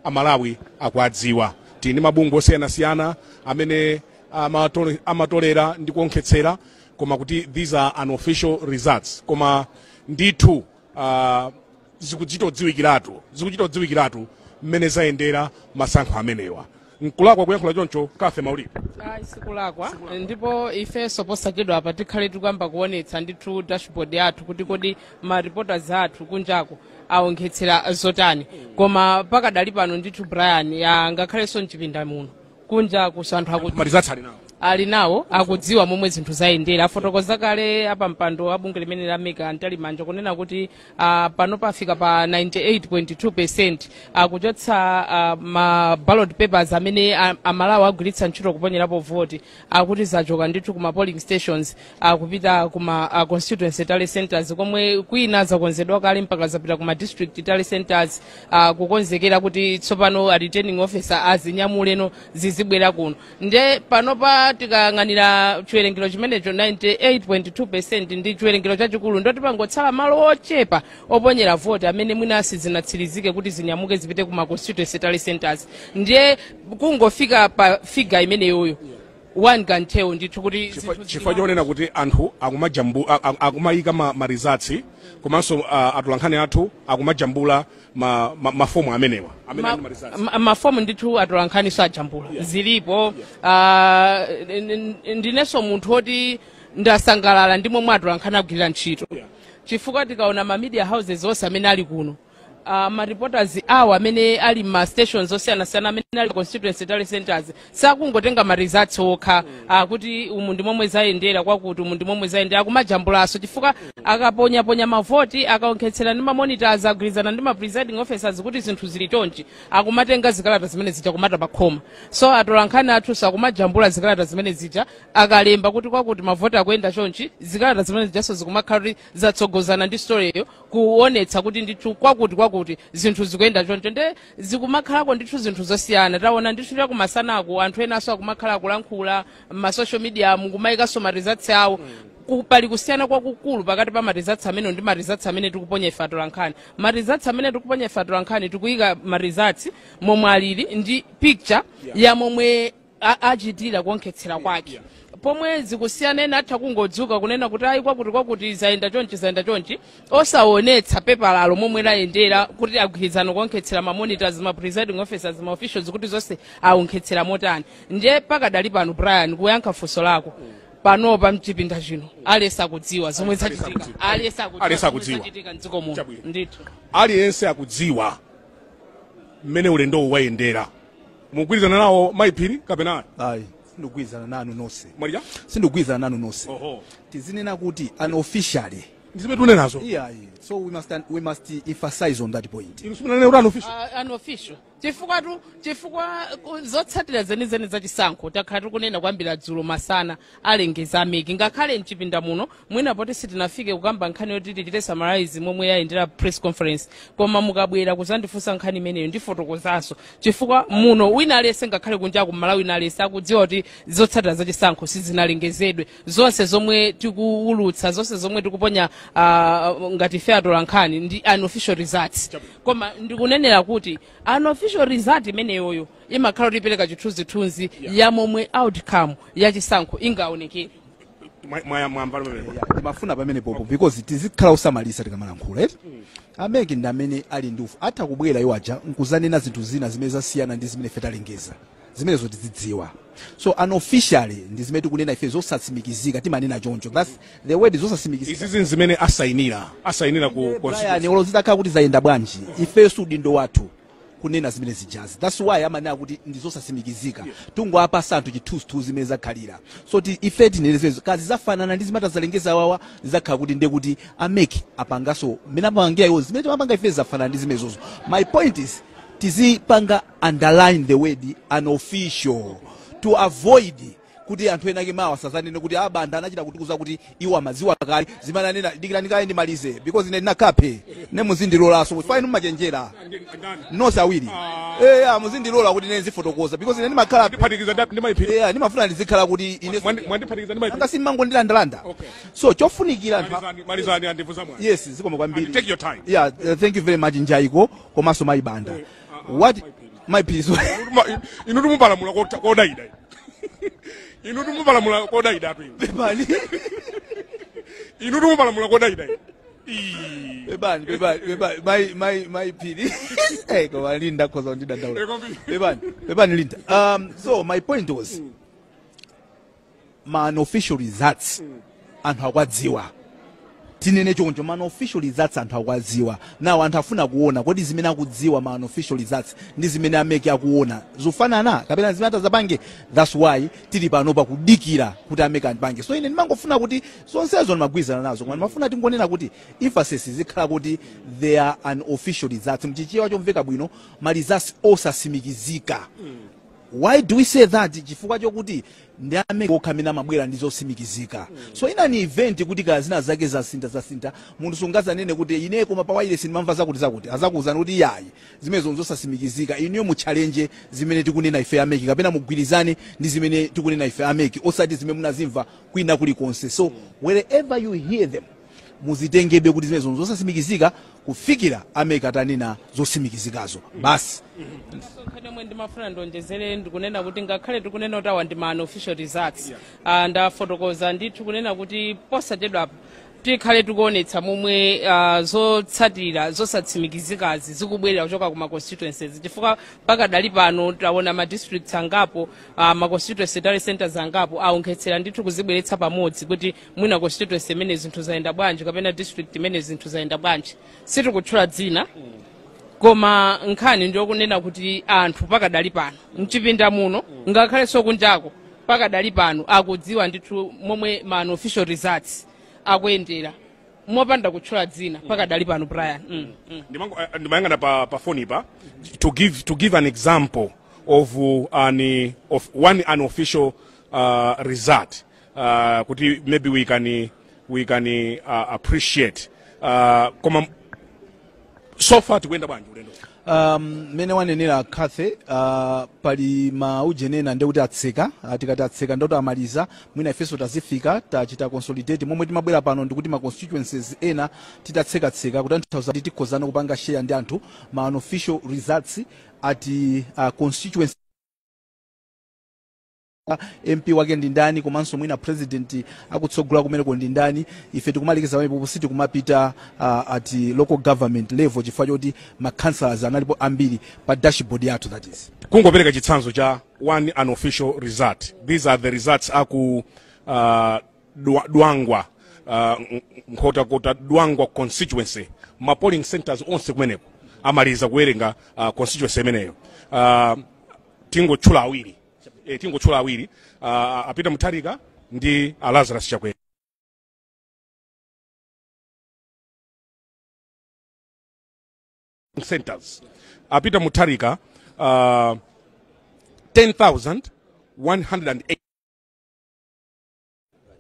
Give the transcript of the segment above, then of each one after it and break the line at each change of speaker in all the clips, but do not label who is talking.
amalawi akuadziwa. Tini mabungwe osiyanasiyana amene amatolera ndi kuonkhetsera koma kuti these are unofficial results. Koma ndithu zikuchitodziwikiratu mmene zayendera masankho amenewa. Nkulakwa kuyankhula choncho Kafe Maulidi.
Sikulakwa ndipo ifenso posachedwa apa tikhale tikuyamba kuonetsa ndithu dashboard yathu kuti kodi ma reporters athu kunjako aonkhetsera zotani. Koma pakadali pano ndithu Brian ngakhalenso mchipinda muno kunjako anthu akuti ali nawo akudziwa momwe zinthu zayendera. Afotokoza kale apa mpando abunge limene lameka Ntalimanja kunena kuti pano pafika pa 98.2% akuchotsa ma ballot papers amene amalawi agwiritsa ntchito kuponyerapo voti akuti zachoka ndithu kuma polling stations kupita kuma constituency tally centers komwe kwina zakonzedwa kale mpaka zapita kuma district tally centers kukonzekera kuti tsopano returning officer azinyamuleno zizibwera kuno. Nde pano pa tikang'anira chiwerengero chimenecho 98.2% ndi chiwerengero chachikulu ndoti pangotsala malo ochepa oponyera voti amene mwina sizinatsirizike kuti zinyamuke zipite kuma constituency tally centers. Ndiye kungofika pa figa imeneyoyo one can tell ndithu kuti
chifukwa chonena kuti anthu akumayika ma results komanso atolankhani athu akumajambula mafomu amenewa
mafomu ndithu atolankhani so ajambula zilipo. Ndineso munthu oti ndasangalala ndi momwe atolankhani agwirira ntchito chifukwa tikaona ma media houses onse amene ali kuno ma reporters awo amene ali ma stations osiyanasiyana amene ali constituency tally centers sakungotenga ma results okha kuti umu ndi momwe zayendera kwakuti umu ndi momwe zayendera kumajambulaso chifukwa akaponya mavoti akaonkhetsera ndi ma monitors agwirizana ndi ma presiding officers kuti zinthu zili chonchi akumatenga zikalata zimene zija kumata pakhoma. So atolankhani athu sakumajambula zikalata zimene zija akalemba kuti kwakuti mavoti akuyenda chonchi zikalata zimene zijaso zikumakhala kuti zatsogozana ndi story yo kuonetsa kuti ndithu kwakuti zinthu zikuyenda choncho. Nde zikumakhalako ndithu zinthu zosiyana. Taona ndithu ya kumasanako anthu enaso akumakhala kulankhula ma social media mukumayikaso ma results awo pali kusiyana kwakukulu pakati pa ma results amene ndi ma results amene tikuponya ife atolankhani. Ma results amene tikuponya ife atolankhani tikuyika ma results momwe alili ndi picture ya momwe achitira kuonkhetsera kwake. Pomwe zikusiyana ena atha kungodzuka kunena kuti ayi kwakuti zayenda chonchi osaonetsa pepa lalo momwe layendera kuti agwirizana kuonkhetsera ma monitors ma presiding officers ma officials kuti zonse aonkhetsera motani. Ndiye pakadali pano Brian kuyankha funso lako pano pa mchipinda chino alesa kudziwa zomwe zachitika alesa kudziwa mdziko muno ndithu
aliyense akudziwa mmene ulendo wayendera. Mugwirizana nawo Mayiphiri kapena
ayi ndikugwirizana nanu nonse.
Marija
sindikugwirizana nanu nonse. Tizinena kuti unofficially
ndizimene nazo
so we must emphasize on that point.
Unofficial chifukwa zotsatira zenizeni zachisankho takhala tikunena kwambira dzulo masana alengeza ameki ngakhale mchipinda muno mwina poti sitinafike kukamba nkhani yoti tichite summarize momwe yayendera press conference koma mukabwera kuzandifunsa nkhani imeneyo ndifotokozanso chifukwa muno wina alese ngakhale kunja ku Malawi wina alese akudziwa kuti zotsatira zachisankho sizinalengezedwe zonse zomwe tikuulutsa zonse zomwe tikuponya ngati fe atolankhani ndi unofficial results. Koma ndikunenera kuti unofficial result imeneyoyo imakhala tipereka chithunzithunzi ya momwe outcome ya chisankho ingaonekere.
Ndimafuna pamene popo because tizikhala usamalisa tikamalankhula ameki ndi amene ali ndufu atha kubwera iwo aja nkuzanena zinthu zina zimene zasiyana ndi zimene fe talengeza zimenezo tizidziwa. So unofficially ndi zimene tikunena ife zosatsimikizika timanena choncho. That's the word zosatsimikizika.
Izi zimene asayinira ku
constitution olo zitakhala kuti zayenda bwanji ife sudindo wathu kunena zimene zijazi. That's why amanena kuti ndizosatsimikizika tungoapa santhu chithunzithunzi zimene zakhalira. So ife tinelezezo kazi zafanana ndi zimata zalengeza wawa zakhala kuti nde kuti ameki apangaso mmene apangira iwo zimene timapanga ife zafanana ndi zimenezozo. My point is tizipanga underline the word unofficial to avoid kuti anthu ena mawa sazanene kuti abanda anachita kutikuza kuti iwo amaziwa kale zimananena dikira ndikaye ndimalize because ine ndinakaphe nemuzindilolanso fine mmachenjera nonse awiri muzindilola kuti ine zifotokoza because ine ndimakhala
ndiphatikiza ndi Mayiphiri
ndimafuna ndizikhala kuti ine
mwandiphatikiza ndi Mayiphiri
anga simango ndilandalanda. So chofunikira anthu
malizani andivuza mwana
yes zikoma kwambiri
take your time.
Thank you very much Njaiko komanso Mayibanda. What my peace.
Inu tumupalamula kodaida. Inu tumupalamula kodaida tu.
Bebani.
Inu tumupalamula kodaida.
Bebani, my pity. Hey, go on, Linda, cause on did that. Bebani, Linda. So my point was, man official results and hawadziwa. Tinene choncho man official results and hawadziwa. Now antafuna kuona kodi zimene akudziwa man official results ndi zimene ameke akuona. Zufanana kapena zimene atazapange. That's why tili pano pa kudikira kuti ameke anpange. So ine ndimangofuna kuti zonsezo ndimagwizana nazo. Koma ndimafuna tingonena kuti emphasis zikhala kuti they are an official results. Mchichewa chomveka bwino ma results osasimikizika. Why do we say that? Chifukwa chokuti ndi ameke okhamena mabwera ndizosimikizika. So ina ni event kuti kazina zake zasinta munthu sungazanene kuti ine koma pawaile sinimamva zakuti azakuuzana kuti yayi zimenezo zosasimikizika iniyo mu challenge zimene tikunena ife ameke kapena mugwirizane ndi zimene tikunena ife ameke osati zimene munazimva kwina kuli konse. So wherever you hear them muzitengebe kuti zimenezo zosasimikizika kufikira ameke atanena zosimikizikazo basi.
Nkhani ndimafuna ndonjezere ndikunena kuti ngakhale tikunena kuti awa ndi man official results ndafotokoza ndithu kunena kuti posachedwa tikhale tikuonetsa momwe zotsatira zosatsimikizikazi zikubwerera kuchoka kuma constituencies chifukwa pakadali pano taona ma districts angapo ma constituency data centers angapo aonkhetsera ndithu kuzibweretsa pamodzi kuti mwina constituency imene zinthu zaenda bwanji kapena district imene zinthu zaenda bwanji sitikutchula dzina. Koma nkhani ndiyokunena kuti anthu pakadali pano mchipinda muno ngakhale sokunjako pakadali pano akudziwa ndithu momwe man official results akuyendera mopanda kutchula dzina pakadali pano Brian.
Ndimayangana pa phone pa to give an example of one unofficial result kuti maybe we can appreciate koma so far tukwenda bwanji ulendo.
Mene wanenera Kathe pali maujenena nde kuti atseka tikati atseka ndo amaliza mwina ifeso tazifika tachita consolidate momwe timabwera pano ndikuti ma constituencies ena titatseka kuti anthu tikozana kupanga share ndi anthu ma unofficial results ati constituency MP wake ndi ndani komanso mwina president akutsogolera kumeneko ndi ndani ife tikumalikiza pamene positi kumapita ati local government level chifukwa choti ma councillors analipo ambiri pa dashboard yathu that is
kungopereka chitsanzo cha one unofficial result. These are the results aku Dwangwa nkota Dwangwa constituency ma polling centers onse kumeneko amaliza kuwerenga constituency imeneyo tingochula awiri apita Mutharika ndi Lazarus Chakwera. Centers apita Mutharika 10,108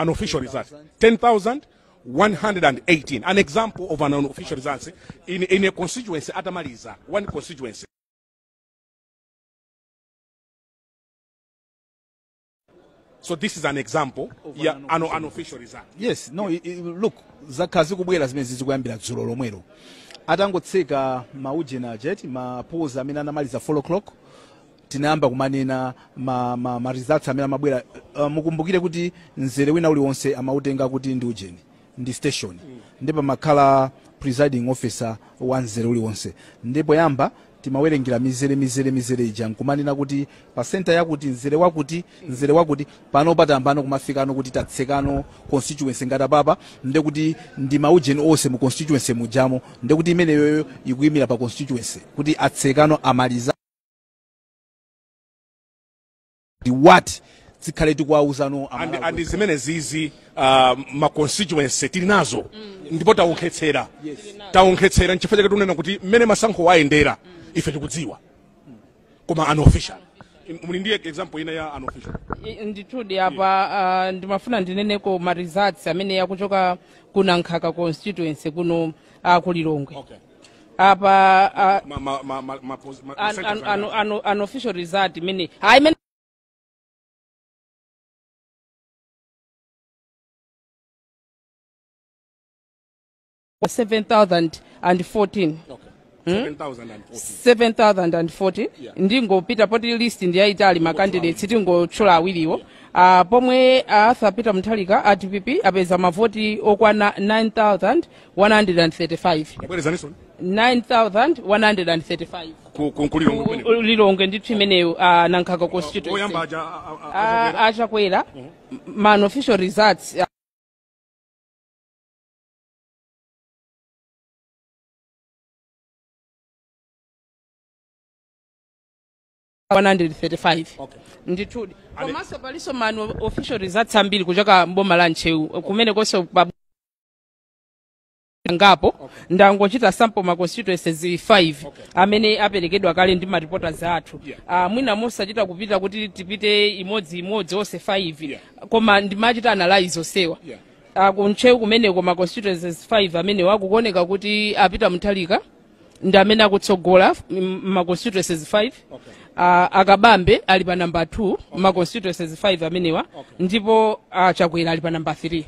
unofficial results. 10,118 an example of an unofficial result in a constituency atamaliza one constituency. So this is an example of an unofficial result.
Yes, no, look, zakazi kubwera zimene zikuyambira dzulo lomwero. Atangotseka maujena jet mapoza amene anamaliza 4 o'clock tinayamba kumanena ma results amene amabwera mukumbukire kuti nzere wina uliwonse amautenga kuti ndi ujeni ndi station ndipo makhala presiding officer wa nzere uliwonse ndipo yamba timawerengera mizere ija nkumanena kuti pa center yakuti nzere wakuti pano patambano kumafikano kuti tatsekano constituency ngata papa nde kuti ndi maujeni onse mu constituency mujamo nde kuti imeneyo ikuyimira pa constituency kuti atsekano amaliza the what zikhale tikuwauzano
and zimene zizi ma constituency tili nazo ndipo taonkhetsera nchifukwa chake tunena kuti mmene masankho waendera ife tikudziwa koma unofficial. Muli ndiye example ina ya unofficial
ndithudi apa ndimafuna ndineneko ma results amene yakuchoka kuna Nkhaka constituency kuno kulilongwe.
Okay.
Apa unofficial result imene hayi 7,014.
Okay.
7,040 ndingopita poti list ndiyayitali ma candidates tingotchula awiriwo. Pomwe Arthur Peter Muthalika a DPP apeza mavoti okwana 9,135. 9,135 lilonge ndithu imeneyo nankhaka constituency achakwera ma official results 135. Ndithu komanso paliso mano official results ambiri kuchoka mboma la Nchewu kumene konso ngapo ndangochita sample ma constituencies 5 amene aperekedwa kale ndi ma reporters athu. Mwina musachita kupita kuti tipite imodzi onse 5 koma ndimachita analyze osewa. Kunchewu kumene koma constituencies 5 amene wakukoneka kuti apita Muthalika ndi amene akutsogola ma constituencies 5. Akabambe ali pa number 2 ma constituencies 5 amenewa ndipo Chakwera ali pa number 3.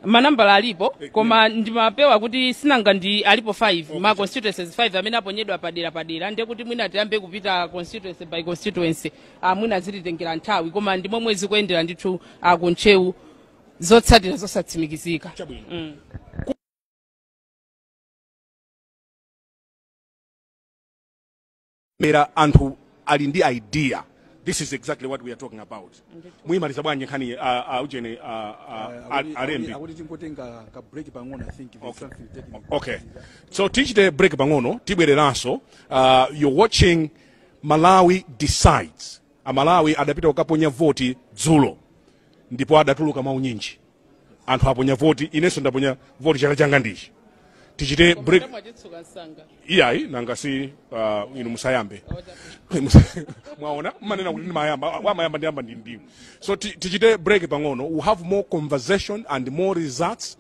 Manambala alipo koma ndimapewa kuti sinanga ndi alipo 5 ma constituencies 5 amene aponyedwa padera ndiye kuti mwina tiyambe kupita constituency by constituency mwina zititengera nthawi koma ndi momwe zikuyendera ndithu Kunchewu zotsatira zosatsimikizika.
Mera anthu ali ndi idea. This is exactly what we are talking about. Muyimaliza bwanje nkhani ujene alembi. Okay. So teach the break bangono tibwereranso you're watching Malawi Decides. Malawi adapita ukaponya voti dzulo. Ndipo adatuluka maunyinji. Anthu aponya voti inenso ndaponya voti chaka changa ndichi. Tichite break. Iyayi nanga si inu musayambe. Mwaona manena kuti mayamba ndiyamba ndi. So tichite break pang'ono. We have more conversation and more results